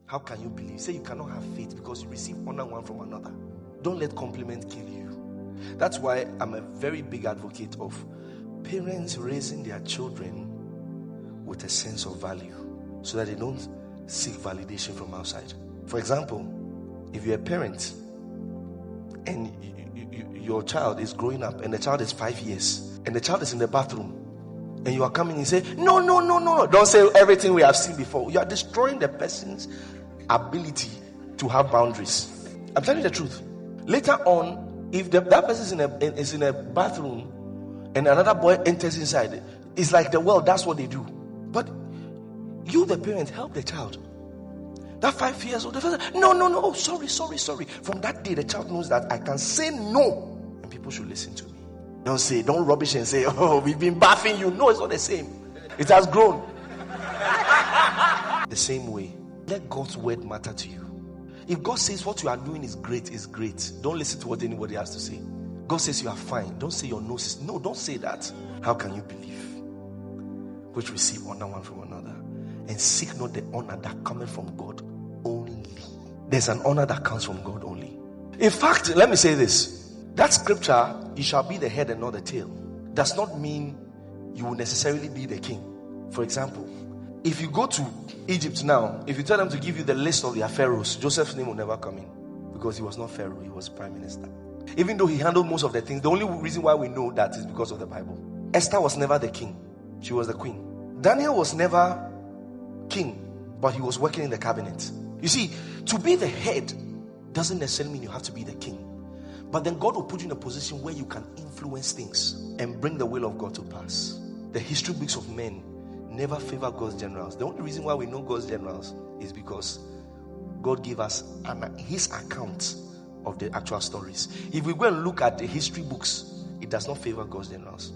How can you believe? Say you cannot have faith because you receive honor one from another. Don't let compliment kill you. That's why I'm a very big advocate of parents raising their children with a sense of value so that they don't seek validation from outside. For example, if you're a parent and your child is growing up and the child is 5 years and the child is in the bathroom and you are coming and say, no. Don't say everything we have seen before. You are destroying the person's ability to have boundaries. I'm telling you the truth. Later on, if that person is in a bathroom and another boy enters inside, it's like the world, that's what they do. But you, the parent, help the child. That 5 years old, the father, no. Oh, sorry. From that day, the child knows that I can say no. And people should listen to me. Don't rubbish and say, oh, we've been bathing you. No, it's not the same. It has grown. The same way, let God's word matter to you. If God says what you are doing is great, don't listen to what anybody has to say. God says you are fine. Don't say your nose is. No, don't say that. How can you believe? Which receive honor one from another. And seek not the honor that cometh from God only. There's an honor that comes from God only. In fact, let me say this. That scripture, you shall be the head and not the tail, does not mean you will necessarily be the king. For example, if you go to Egypt now, if you tell them to give you the list of their pharaohs, Joseph's name will never come in because he was not pharaoh, he was prime minister. Even though he handled most of the things, the only reason why we know that is because of the Bible. Esther was never the king, she was the queen. Daniel was never king, but he was working in the cabinet. You see, to be the head doesn't necessarily mean you have to be the king. But then God will put you in a position where you can influence things and bring the will of God to pass. The history books of men never favor God's generals. The only reason why we know God's generals is because God gave us his account of the actual stories. If we go and look at the history books, it does not favor God's generals.